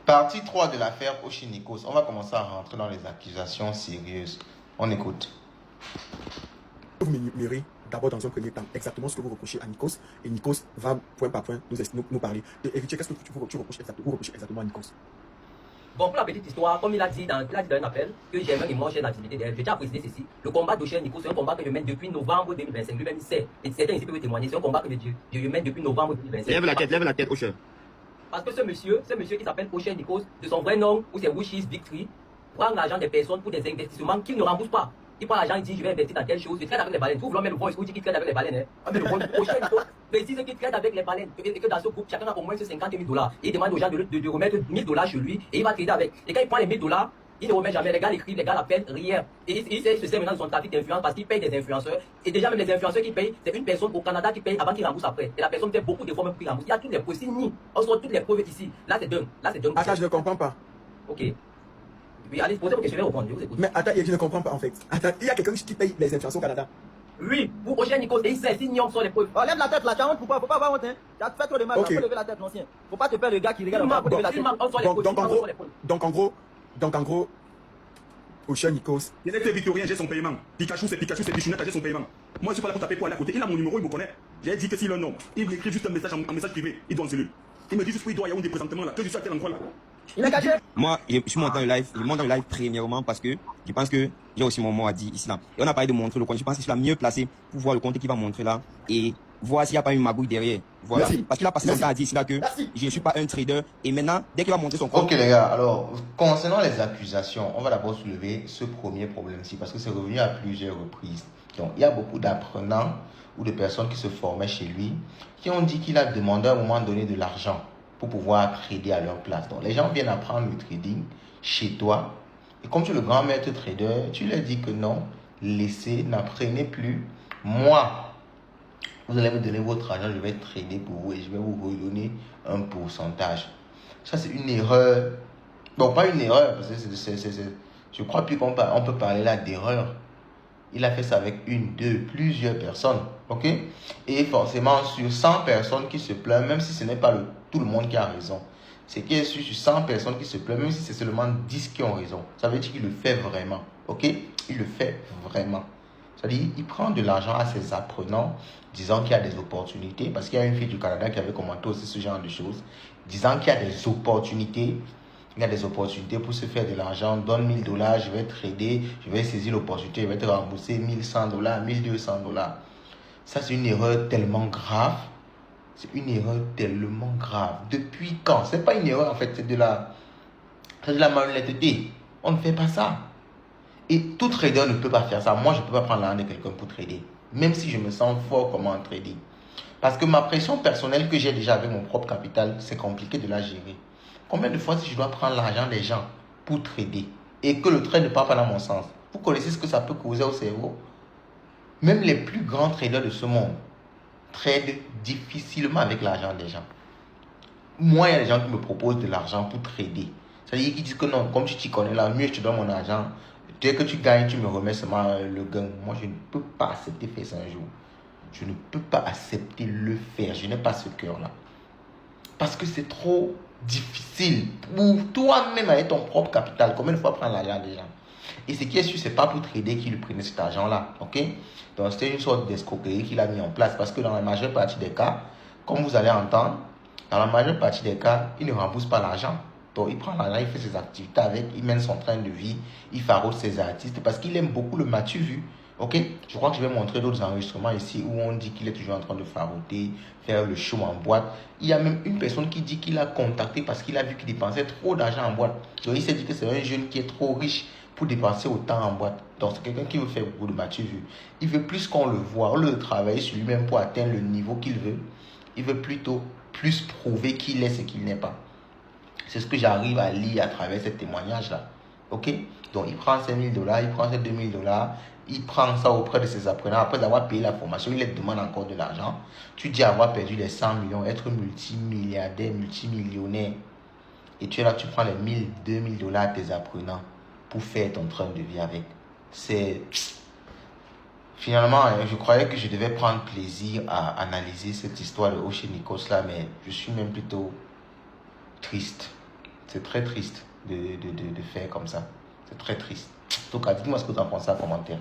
Partie 3 de l'affaire Ocean-Nikos. On va commencer à rentrer dans les accusations sérieuses. On écoute. Vous m'ignorez d'abord dans un premier temps exactement ce que vous reprochez à Nikos, et Nikos va point par point nous parler. Héritier, qu'est-ce que tu reproches exactement à Nikos? Bon, pour la petite histoire, comme il a dit dans un appel, que j'ai un immense d'activité derrière, je tiens à préciser ceci. Le combat d'Ocean-Nikos, c'est un combat que je mène depuis novembre 2025. Lui-même, il sait. Et certains ici peuvent témoigner. C'est un combat que je mène depuis novembre 2025. Lève la tête, Ocean. Parce que ce monsieur qui s'appelle Ocean-Nikos, de son vrai nom, ou c'est Wishes Victory, prend l'argent des personnes pour des investissements qu'il ne rembourse pas. Il prend l'argent, il dit je vais investir dans telle chose, il traite avec les baleines. Trouve l'homme et le voice, il dit qu'il traite avec les baleines. Mais le Ocean-Nikos précise qu'il traite avec les baleines. Et que dans ce groupe, chacun a au moins 50 000 $. Il demande aux gens de remettre 1 000 $ chez lui et il va trader avec. Et quand il prend les 1 000 $, il ne remet jamais. Les gars l'écrivent, les gars l'appellent, rien. Et il se sert maintenant de son trafic d'influence parce qu'il paye des influenceurs. Et déjà, même les influenceurs qui payent, c'est une personne au Canada qui paye avant qu'il rembourse après. Et la personne fait beaucoup d'efforts même pour qu'il rembourse. Il y a toutes les preuves, ici, on sort toutes les preuves ici. Là, c'est dingue. Attends, je ne comprends pas. Ok. Oui, allez, posez vos questions, je vais répondre. Je vous écoute. Mais attends, je ne comprends pas en fait. Attends, il y a quelqu'un qui paye les influenceurs au Canada. Oui, pour Ocean-Nikos, et il sait, s'il ignore sur les preuves. Oh, lève la tête là, tu as honte pourquoi? Faut pas avoir honte, hein. Tu as fait trop de mal, Okay. faut lever la tête, l'ancien. Faut pas te faire le gars qui regarde, faut lever la tête. Donc en gros, Ocean-Nikos. Il est victorien, j'ai son paiement. Pikachu, c'est Pichunette, j'ai son paiement. Moi, je suis pas là pour taper pour aller à côté. Il a mon numéro, il me connaît. J'ai dit que s'il a un nom, il m'écrit juste un message en message privé. Il doit en cellule. Il me dit juste qu'il doit y avoir des présentements là. Que je suis à quel endroit là? Il est caché. Moi, je suis monté dans le live. Je monte dans le live premièrement parce que je pense que j'ai aussi mon mot à dire ici là. Et on a parlé de montrer le compte. Je pense que je suis la mieux placée pour voir le compte qu'il va montrer là et voir s'il n'y a pas une magouille derrière. Voilà. Merci. Parce qu'il a passé son temps à dire ici là que je ne suis pas un trader. Et maintenant, dès qu'il va montrer son compte. Ok les gars, alors concernant les accusations, on va d'abord soulever ce premier problème-ci parce que c'est revenu à plusieurs reprises. Donc il y a beaucoup d'apprenants ou de personnes qui se formaient chez lui qui ont dit qu'il a demandé à un moment donné de l'argent pour pouvoir trader à leur place. Donc les gens viennent apprendre le trading chez toi et comme tu es le grand maître trader, tu leur dis que non, laissez, n'apprenez plus. Moi, vous allez me donner votre argent, je vais trader pour vous et je vais vous redonner un pourcentage. Ça, c'est une erreur. Bon, pas une erreur, parce que je crois plus qu'on peut parler là d'erreur. Il a fait ça avec plusieurs personnes. Ok? Et forcément, sur 100 personnes qui se plaignent, même si ce n'est pas tout le monde qui a raison, c'est qu'il est sur 100 personnes qui se plaignent, même si c'est seulement 10 qui ont raison. Ça veut dire qu'il le fait vraiment. Ok? Il le fait vraiment. C'est-à-dire, il prend de l'argent à ses apprenants, disant qu'il y a des opportunités, parce qu'il y a une fille du Canada qui avait commenté aussi ce genre de choses, disant qu'il y a des opportunités, il y a des opportunités pour se faire de l'argent, donne 1 000 $, je vais trader, je vais saisir l'opportunité, je vais te rembourser 1 100 $, 1 200 $. Ça, c'est une erreur tellement grave. C'est une erreur tellement grave. Depuis quand? C'est pas une erreur en fait, c'est de la malhonnêteté. On ne fait pas ça. Et tout trader ne peut pas faire ça. Moi, je ne peux pas prendre l'argent de quelqu'un pour trader. Même si je me sens fort comment trader. Parce que ma pression personnelle que j'ai déjà avec mon propre capital, c'est compliqué de la gérer. Combien de fois si je dois prendre l'argent des gens pour trader et que le trade ne part pas dans mon sens? Vous connaissez ce que ça peut causer au cerveau? Même les plus grands traders de ce monde tradent difficilement avec l'argent des gens. Moi, il y a des gens qui me proposent de l'argent pour trader. C'est-à-dire qu'ils disent que non, comme tu t'y connais là, mieux je te donne mon argent. Dès que tu gagnes, tu me remets seulement le gain. Moi, je ne peux pas accepter faire ça un jour. Je ne peux pas accepter le faire. Je n'ai pas ce cœur-là. Parce que c'est trop difficile pour toi-même avec ton propre capital. Combien de fois prendre l'argent des gens? Et ce qui est sûr, ce n'est pas pour trader qu'il prenait cet argent-là. Ok? Donc, c'était une sorte d'escroquerie qu'il a mis en place. Parce que dans la majeure partie des cas, comme vous allez entendre, dans la majeure partie des cas, il ne rembourse pas l'argent. Donc, il prend l'argent, il fait ses activités avec, il mène son train de vie, il faroche ses artistes parce qu'il aime beaucoup le matu vu. Ok? Je crois que je vais montrer d'autres enregistrements ici où on dit qu'il est toujours en train de faroter, faire le show en boîte. Il y a même une personne qui dit qu'il a contacté parce qu'il a vu qu'il dépensait trop d'argent en boîte. Donc, il s'est dit que c'est un jeune qui est trop riche pour dépenser autant en boîte. Donc, c'est quelqu'un qui veut faire beaucoup de matu vu. Il veut plus qu'on le voit, on le travailler sur lui-même pour atteindre le niveau qu'il veut. Il veut plutôt plus prouver qu'il est ce qu'il n'est pas. C'est ce que j'arrive à lire à travers ces témoignages-là. Ok? Donc, il prend ces 1 000 $, il prend ces 2 000 $, il prend ça auprès de ses apprenants. Après avoir payé la formation, il leur demande encore de l'argent. Tu dis avoir perdu les 100 millions, être multimilliardaire, multimillionnaire. Et tu es là, tu prends les 1 000, 2 000 $ à tes apprenants pour faire ton train de vie avec. C'est... Finalement, je croyais que je devais prendre plaisir à analyser cette histoire de Ocean-Nikos là, mais je suis même plutôt triste. C'est très triste de faire comme ça. C'est très triste. En tout cas, dites-moi ce que vous en pensez en commentaire.